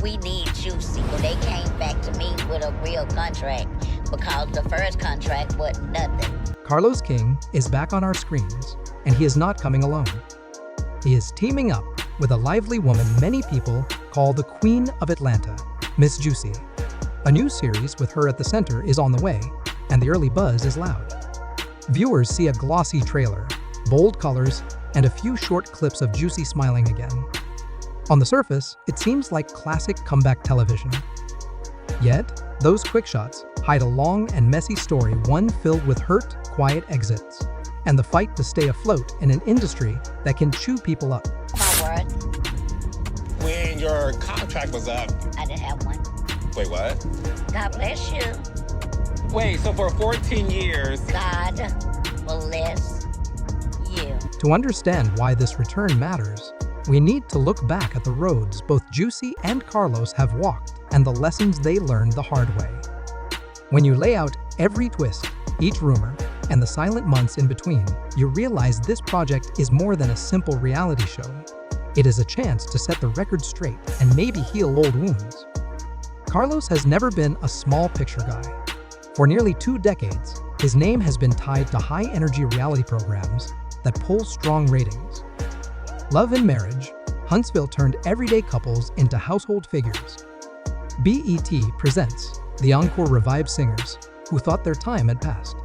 we need Juicy. And they came back to me with a real contract because the first contract was nothing. Carlos King is back on our screens, and he is not coming alone. He is teaming up with a lively woman many people call the Queen of Atlanta, Miss Juicy. A new series with her at the center is on the way, and the early buzz is loud. Viewers see a glossy trailer, bold colors, and a few short clips of Juicy smiling again. On the surface, it seems like classic comeback television. Yet, those quick shots hide a long and messy story, one filled with hurt, quiet exits, and the fight to stay afloat in an industry that can chew people up. My word, When your contract was up, I didn't have one. wait, what? God bless you. Wait, so for 14 years, God bless you. To understand why this return matters, we need to look back at the roads both Juicy and Carlos have walked and the lessons they learned the hard way. When you lay out every twist, each rumor, and the silent months in between, you realize this project is more than a simple reality show. It is a chance to set the record straight and maybe heal old wounds. Carlos has never been a small picture guy. For nearly 2 decades, his name has been tied to high-energy reality programs that pull strong ratings. Love and Marriage, Huntsville turned everyday couples into household figures. BET presents the Encore revived singers who thought their time had passed.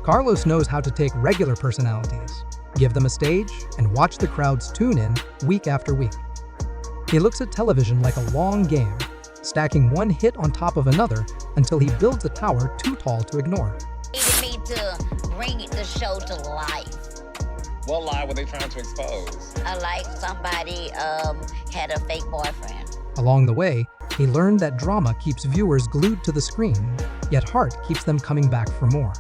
Carlos knows how to take regular personalities, give them a stage, and watch the crowds tune in week after week. He looks at television like a long game, stacking one hit on top of another until he builds a tower too tall to ignore. Needed me to bring the show to life. what lie were they trying to expose? Like somebody had a fake boyfriend. Along the way, he learned that drama keeps viewers glued to the screen, yet heart keeps them coming back for more.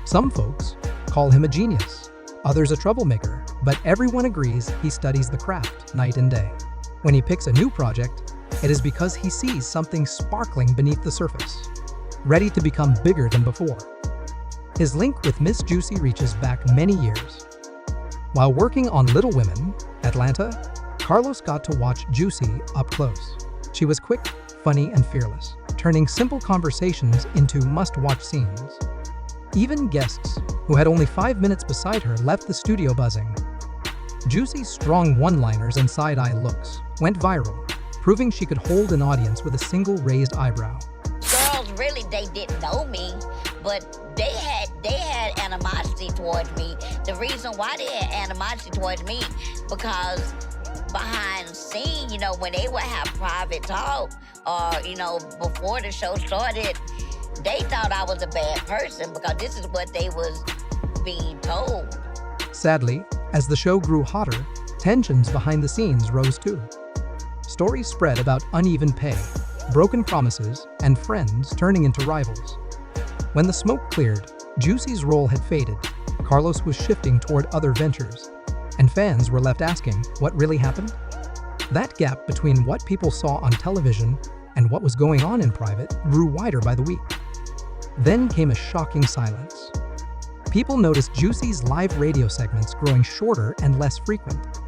Some folks call him a genius, others a troublemaker, but everyone agrees he studies the craft night and day. When he picks a new project, it is because he sees something sparkling beneath the surface, ready to become bigger than before. His link with Miss Juicy reaches back many years. While working on Little Women, Atlanta, Carlos got to watch Juicy up close. She was quick, funny, and fearless, turning simple conversations into must-watch scenes. Even guests, who had only 5 minutes beside her, left the studio buzzing. Juicy's strong one-liners and side-eye looks went viral, proving she could hold an audience with a single raised eyebrow. Girls, really, they didn't know me, but they had animosity towards me. The reason why they had animosity towards me, because behind the scene, when they would have private talk, or, before the show started, they thought I was a bad person because this is what they was being told. Sadly, as the show grew hotter, tensions behind the scenes rose too. Stories spread about uneven pay, broken promises, and friends turning into rivals. When the smoke cleared, Juicy's role had faded, Carlos was shifting toward other ventures, and fans were left asking what really happened? That gap between what people saw on television and what was going on in private grew wider by the week. Then came a shocking silence. People noticed Juicy's live radio segments growing shorter and less frequent.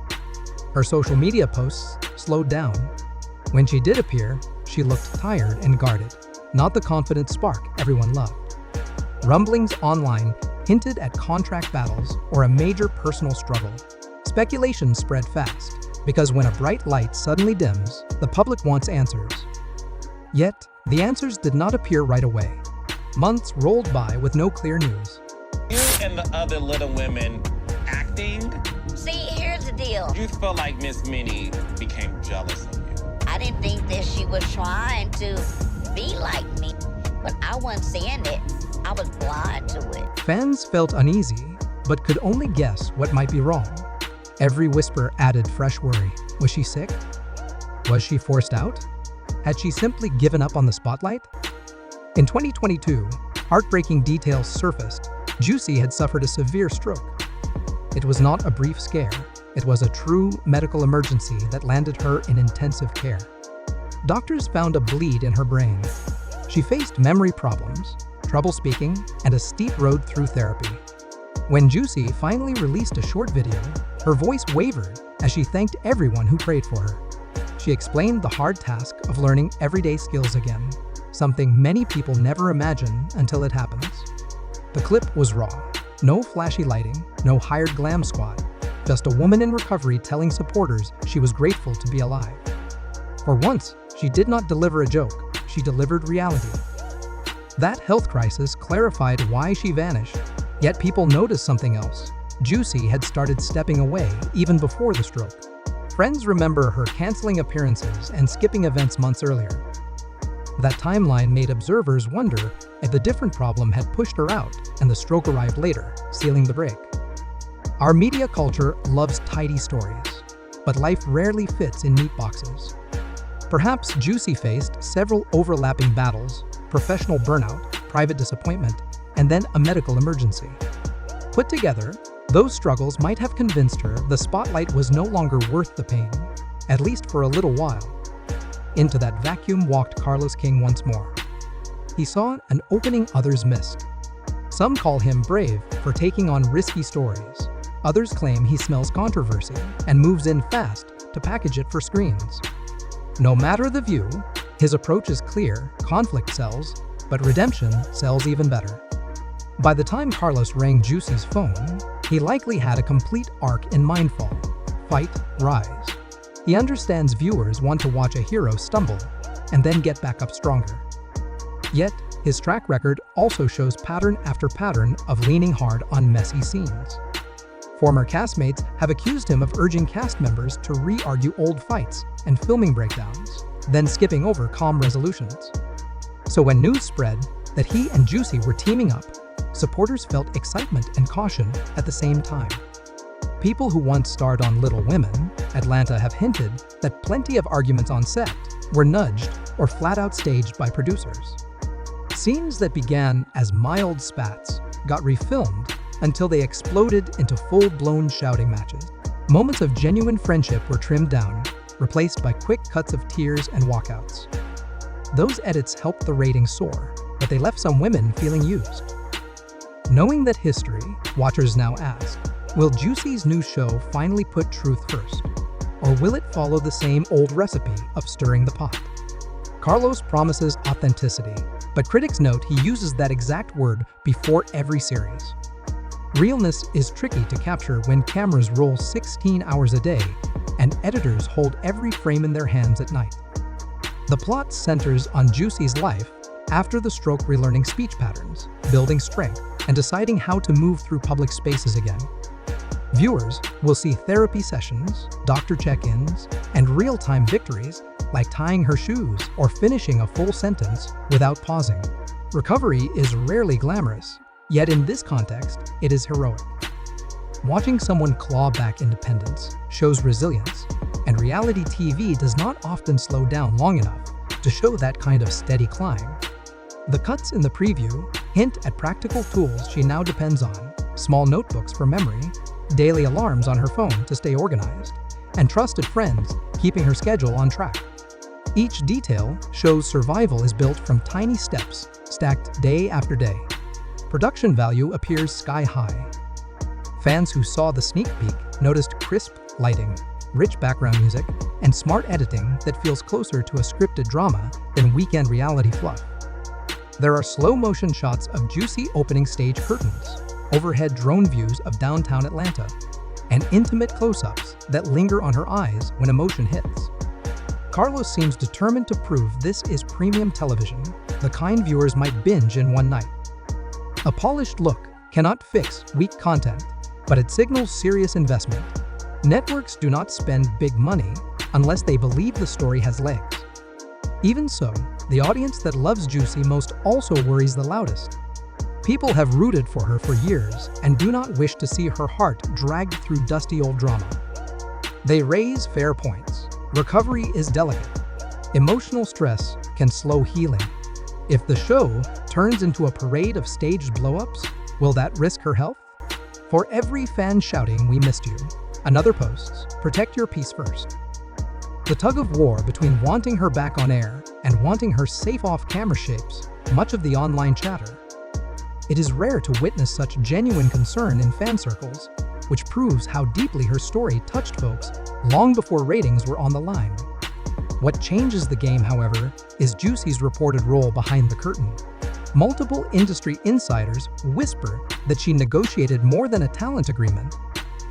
Her social media posts slowed down. When she did appear, she looked tired and guarded, not the confident spark everyone loved. Rumblings online hinted at contract battles or a major personal struggle. Speculation spread fast, because when a bright light suddenly dims, the public wants answers. Yet, the answers did not appear right away. Months rolled by with no clear news. You and the other Little Women acting, See, here's the deal. you felt like Miss Minnie became jealous of you. I didn't think that she was trying to be like me, but I wasn't seeing it. I was blind to it. Fans felt uneasy, but could only guess what might be wrong. Every whisper added fresh worry. Was she sick? Was she forced out? Had she simply given up on the spotlight? In 2022, heartbreaking details surfaced. Juicy had suffered a severe stroke. It was not a brief scare. It was a true medical emergency that landed her in intensive care. Doctors found a bleed in her brain. She faced memory problems, trouble speaking, and a steep road through therapy. When Juicy finally released a short video, her voice wavered as she thanked everyone who prayed for her. She she explained the hard task of learning everyday skills again, something many people never imagine until it happens. The clip was raw. No flashy lighting, no hired glam squad, just a woman in recovery telling supporters she was grateful to be alive. For once, she did not deliver a joke, she delivered reality. That health crisis clarified why she vanished, yet people noticed something else. Juicy had started stepping away even before the stroke. Friends remember her canceling appearances and skipping events months earlier. That timeline made observers wonder if the different problem had pushed her out and the stroke arrived later, sealing the break. Our media culture loves tidy stories, but life rarely fits in neat boxes. Perhaps Juicy faced several overlapping battles: professional burnout, private disappointment, and then a medical emergency. Put together, those struggles might have convinced her the spotlight was no longer worth the pain, at least for a little while. Into that vacuum walked Carlos King once more. He saw an opening others missed. Some call him brave for taking on risky stories. Others claim he smells controversy and moves in fast to package it for screens. No matter the view, his approach is clear: conflict sells, but redemption sells even better. By the time Carlos rang Juicy's phone, he likely had a complete arc in Mindfall: fight, rise. He understands viewers want to watch a hero stumble and then get back up stronger. Yet, his track record also shows pattern after pattern of leaning hard on messy scenes. Former castmates have accused him of urging cast members to re-argue old fights and filming breakdowns, then skipping over calm resolutions. So when news spread that he and Juicy were teaming up, supporters felt excitement and caution at the same time. People who once starred on Little Women, Atlanta have hinted that plenty of arguments on set were nudged or flat-out staged by producers. Scenes that began as mild spats got refilmed until they exploded into full-blown shouting matches. Moments of genuine friendship were trimmed down, replaced by quick cuts of tears and walkouts. Those edits helped the ratings soar, but they left some women feeling used. Knowing that history, watchers now ask, will Juicy's new show finally put truth first? Or will it follow the same old recipe of stirring the pot? Carlos promises authenticity, but critics note he uses that exact word before every series. Realness is tricky to capture when cameras roll 16 hours a day and editors hold every frame in their hands at night. The plot centers on Juicy's life after the stroke, relearning speech patterns, building strength, and deciding how to move through public spaces again. Viewers will see therapy sessions, doctor check-ins, and real-time victories like tying her shoes or finishing a full sentence without pausing. Recovery is rarely glamorous, yet in this context, it is heroic. Watching someone claw back independence shows resilience, and reality TV does not often slow down long enough to show that kind of steady climb. The cuts in the preview hint at practical tools she now depends on: small notebooks for memory, daily alarms on her phone to stay organized, and trusted friends keeping her schedule on track. Each detail shows survival is built from tiny steps stacked day after day. Production value appears sky high. Fans who saw the sneak peek noticed crisp lighting, rich background music, and smart editing that feels closer to a scripted drama than weekend reality fluff. There are slow-motion shots of Juicy opening stage curtains, overhead drone views of downtown Atlanta, and intimate close-ups that linger on her eyes when emotion hits. Carlos seems determined to prove this is premium television, the kind viewers might binge in one night. A polished look cannot fix weak content, but it signals serious investment. Networks do not spend big money unless they believe the story has legs. Even so, the audience that loves Juicy most also worries the loudest. People have rooted for her for years and do not wish to see her heart dragged through dusty old drama. They raise fair points. Recovery is delicate. Emotional stress can slow healing. If the show turns into a parade of staged blow-ups, will that risk her health? For every fan shouting, "We missed you," another posts, "Protect your peace first." The tug of war between wanting her back on air and wanting her safe off camera shapes much of the online chatter. It is rare to witness such genuine concern in fan circles, which proves how deeply her story touched folks long before ratings were on the line. What changes the game, however, is Juicy's reported role behind the curtain. Multiple industry insiders whisper that she negotiated more than a talent agreement.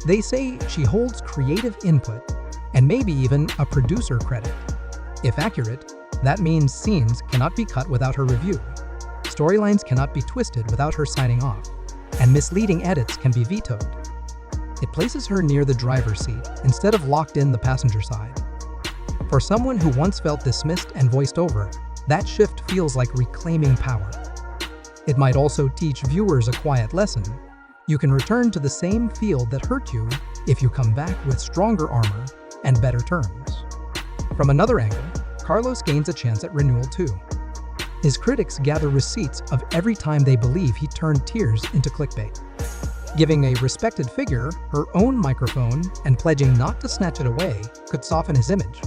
They say she holds creative input and maybe even a producer credit. If accurate, that means scenes cannot be cut without her review, storylines cannot be twisted without her signing off, and misleading edits can be vetoed. It places her near the driver's seat instead of locked in the passenger side. For someone who once felt dismissed and voiced over, that shift feels like reclaiming power. It might also teach viewers a quiet lesson. You can return to the same field that hurt you if you come back with stronger armor and better terms. From another angle, Carlos gains a chance at renewal too. His critics gather receipts of every time they believe he turned tears into clickbait. Giving a respected figure her own microphone and pledging not to snatch it away could soften his image.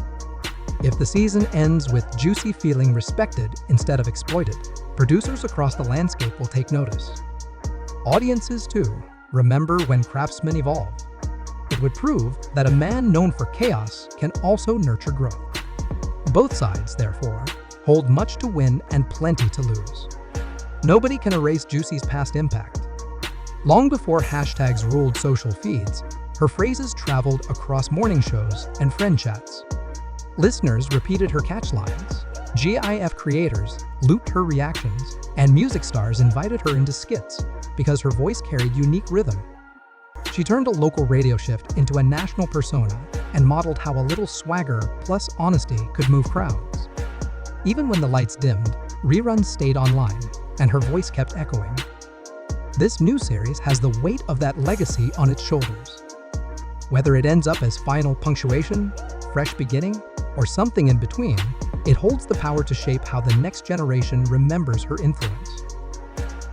If the season ends with Juicy feeling respected instead of exploited, producers across the landscape will take notice. Audiences, too, remember when craftsmen evolve. It would prove that a man known for chaos can also nurture growth. Both sides, therefore, hold much to win and plenty to lose. Nobody can erase Juicy's past impact. Long before hashtags ruled social feeds, her phrases traveled across morning shows and friend chats. Listeners repeated her catchlines, GIF creators looped her reactions, and music stars invited her into skits because her voice carried unique rhythm. She turned a local radio shift into a national persona and modeled how a little swagger plus honesty could move crowds. Even when the lights dimmed, reruns stayed online, and her voice kept echoing. This new series has the weight of that legacy on its shoulders. Whether it ends up as final punctuation, fresh beginning, or something in between, it holds the power to shape how the next generation remembers her influence.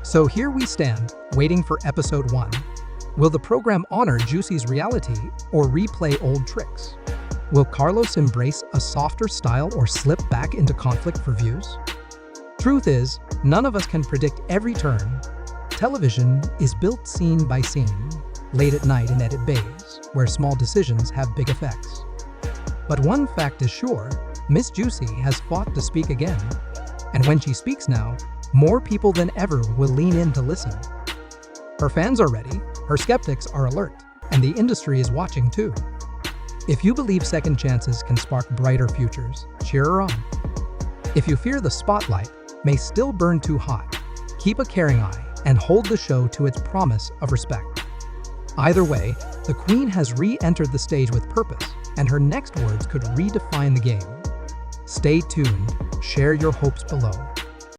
So here we stand, waiting for episode 1. Will the program honor Juicy's reality or replay old tricks? Will Carlos embrace a softer style or slip back into conflict for views? Truth is, none of us can predict every turn. Television is built scene by scene, late at night in edit bays, where small decisions have big effects. But one fact is sure, Miss Juicy has fought to speak again. And when she speaks now, more people than ever will lean in to listen. Her fans are ready, her skeptics are alert, and the industry is watching too. If you believe second chances can spark brighter futures, cheer her on. If you fear the spotlight may still burn too hot, keep a caring eye and hold the show to its promise of respect. Either way, the Queen has re-entered the stage with purpose, and her next words could redefine the game. Stay tuned, share your hopes below.